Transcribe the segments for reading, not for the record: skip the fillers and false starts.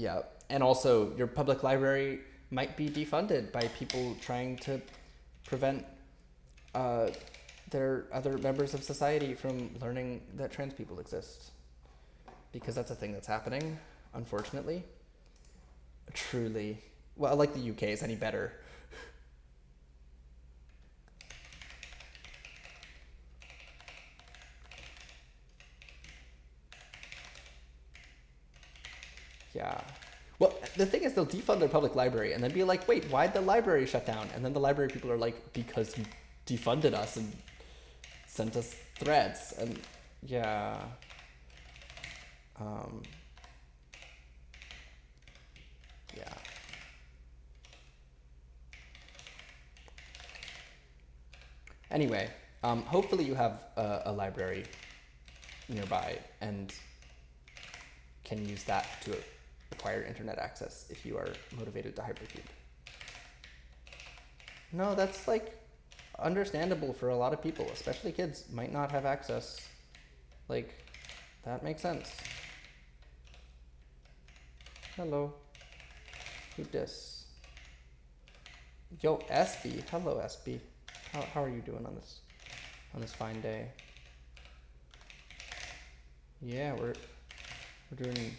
Yeah, and also your public library might be defunded by people trying to prevent uh, their other members of society from learning that trans people exist, because that's a thing that's happening, unfortunately. Truly. Well, like the UK is any better. Yeah. Well, the thing is, they'll defund their public library and then be like, wait, why'd the library shut down? And then the library people are like, because you defunded us and sent us threats. And yeah. Um, yeah. Anyway, hopefully you have a library nearby and can use that to acquire internet access if you are motivated to hypercube. No, that's like understandable for a lot of people, especially kids might not have access. Like, that makes sense. Hello. Who dis? Yo, SB. Hello, SB. How are you doing on this fine day? Yeah, we're doing.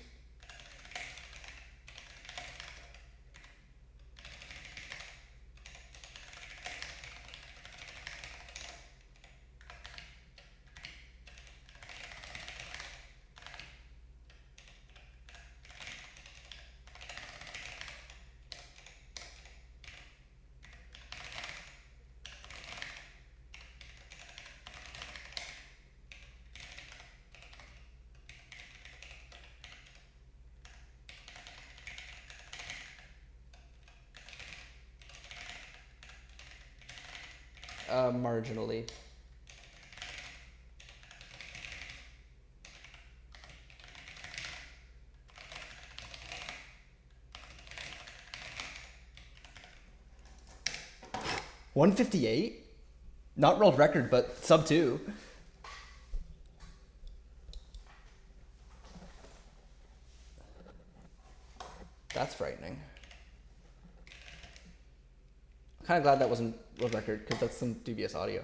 Marginally. $158? Not world record, but sub 2. That's frightening. I'm kind of glad that wasn't world record, because that's some dubious audio.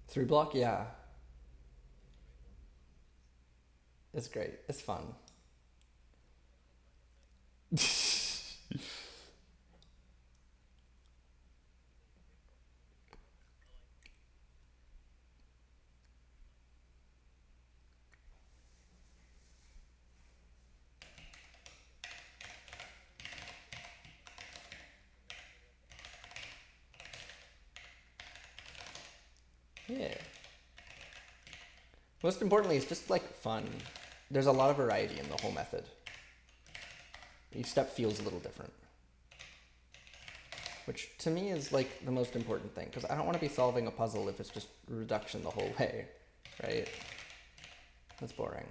Three block, yeah. It's great. It's fun. Yeah. Most importantly, it's just like fun. There's a lot of variety in the whole method. Each step feels a little different. Which to me is like the most important thing, because I don't want to be solving a puzzle if it's just reduction the whole way, right? That's boring.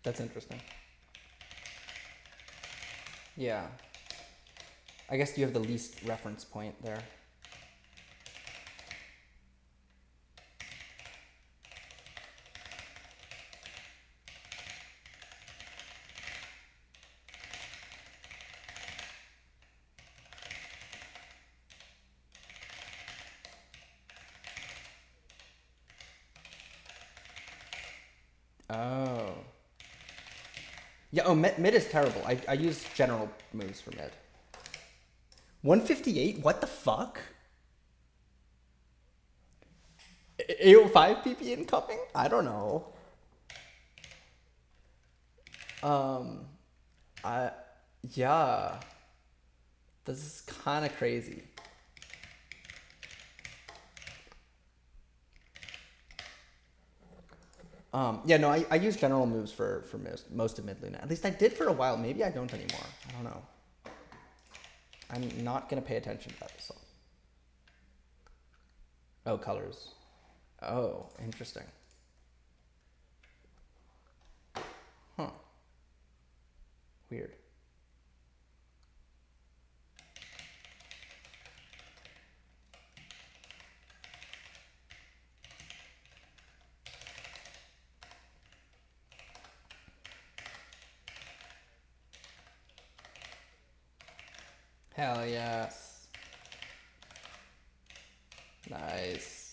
That's interesting. Yeah. I guess you have the least reference point there. Oh. Yeah, oh, mid is terrible. I use general moves for mid. 158? What the fuck? Ao5 PP incoming? I don't know. I yeah. This is kind of crazy. Yeah, no, I use general moves for most of mid lane. At least I did for a while. Maybe I don't anymore. I don't know. I'm not gonna pay attention to that. So. Oh, colors. Oh, interesting. Huh. Weird. Hell yes. Nice.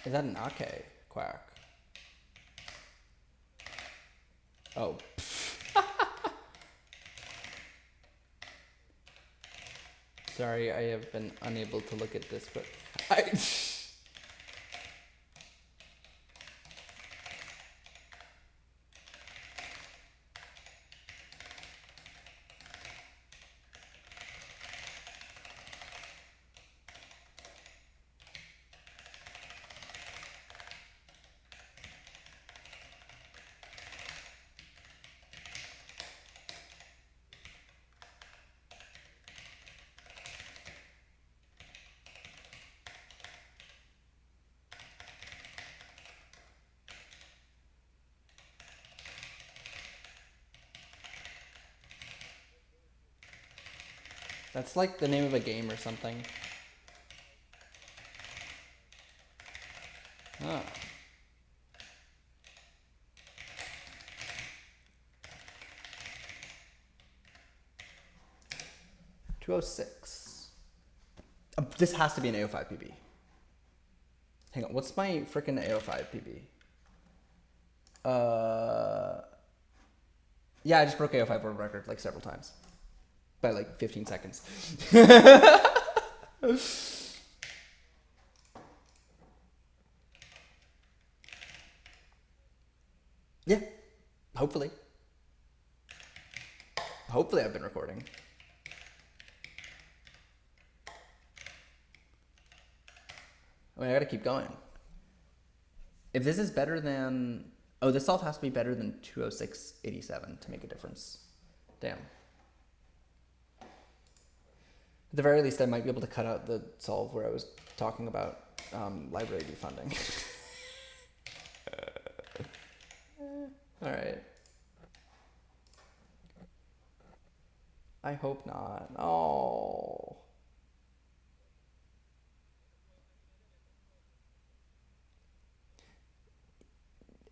Is that an Ake quack? Oh. Sorry, I have been unable to look at this, but I... That's like the name of a game or something. Oh. $206. This has to be an Ao5 PB. Hang on, what's my freaking Ao5 PB? Yeah, I just broke Ao5 world record like several times. By like 15 seconds. Yeah, hopefully. Hopefully I've been recording. I mean, I gotta keep going. If this is better than... Oh, this solve has to be better than 206.87 to make a difference. Damn. At the very least, I might be able to cut out the solve where I was talking about library defunding. All right. I hope not. Oh.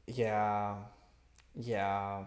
Yeah. Yeah.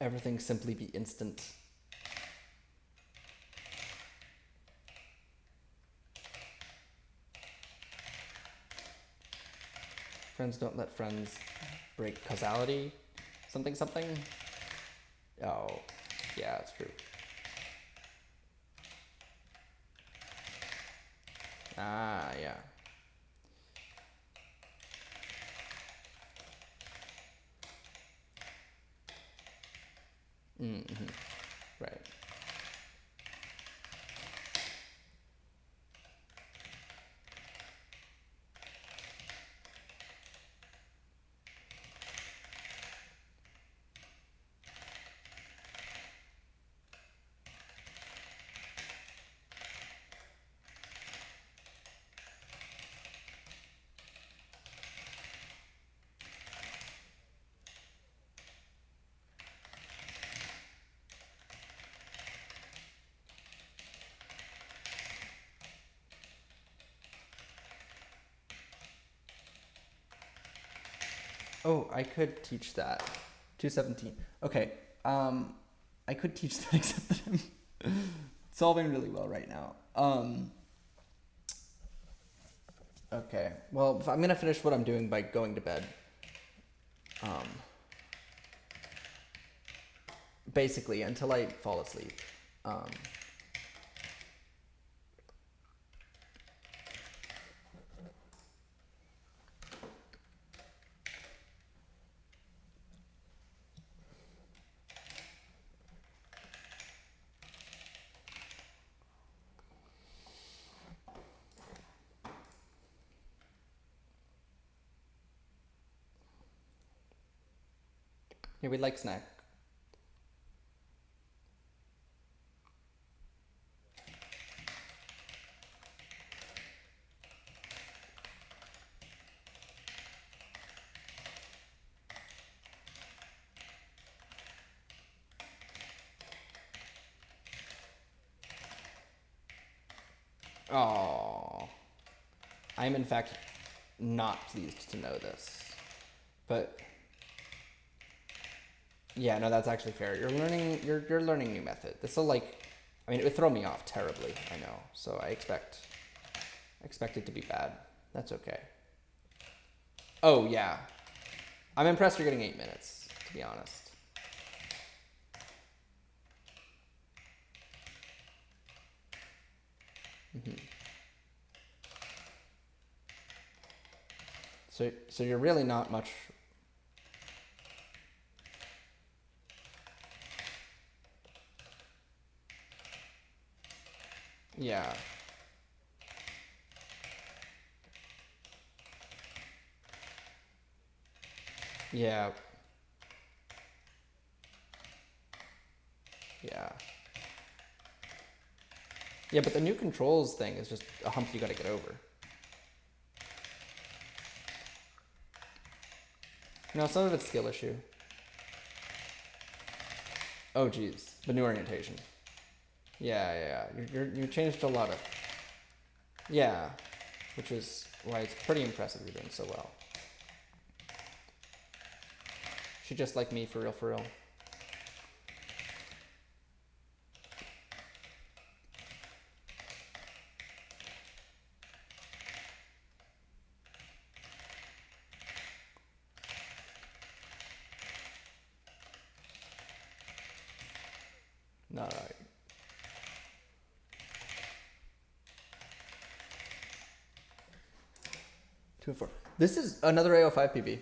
everything simply be instant. Friends don't let friends break causality. Something, something. Oh, yeah, it's true. Ah, yeah. Mm-hmm. Right. Oh, I could teach that. 217. Okay. I could teach that, except that I'm solving really well right now. Okay. Well, I'm gonna finish what I'm doing by going to bed. Basically, until I fall asleep. Here, we'd like snack. Oh, I am in fact not pleased to know this, but yeah, no, that's actually fair. You're learning. You're learning new method. This will like, I mean, it would throw me off terribly. I know, so I expect it to be bad. That's okay. Oh yeah, I'm impressed you're getting 8 minutes. To be honest. Mm-hmm. So you're really not much. Yeah. Yeah. Yeah. Yeah, but the new controls thing is just a hump you got to get over. No, some of it's skill issue. Oh, geez, the new orientation. Yeah, yeah, yeah. You changed a lot of. Yeah, which is why it's pretty impressive you're doing so well. She just like me, for real, for real. Not right. 2 and 4. This is another Ao5 PB.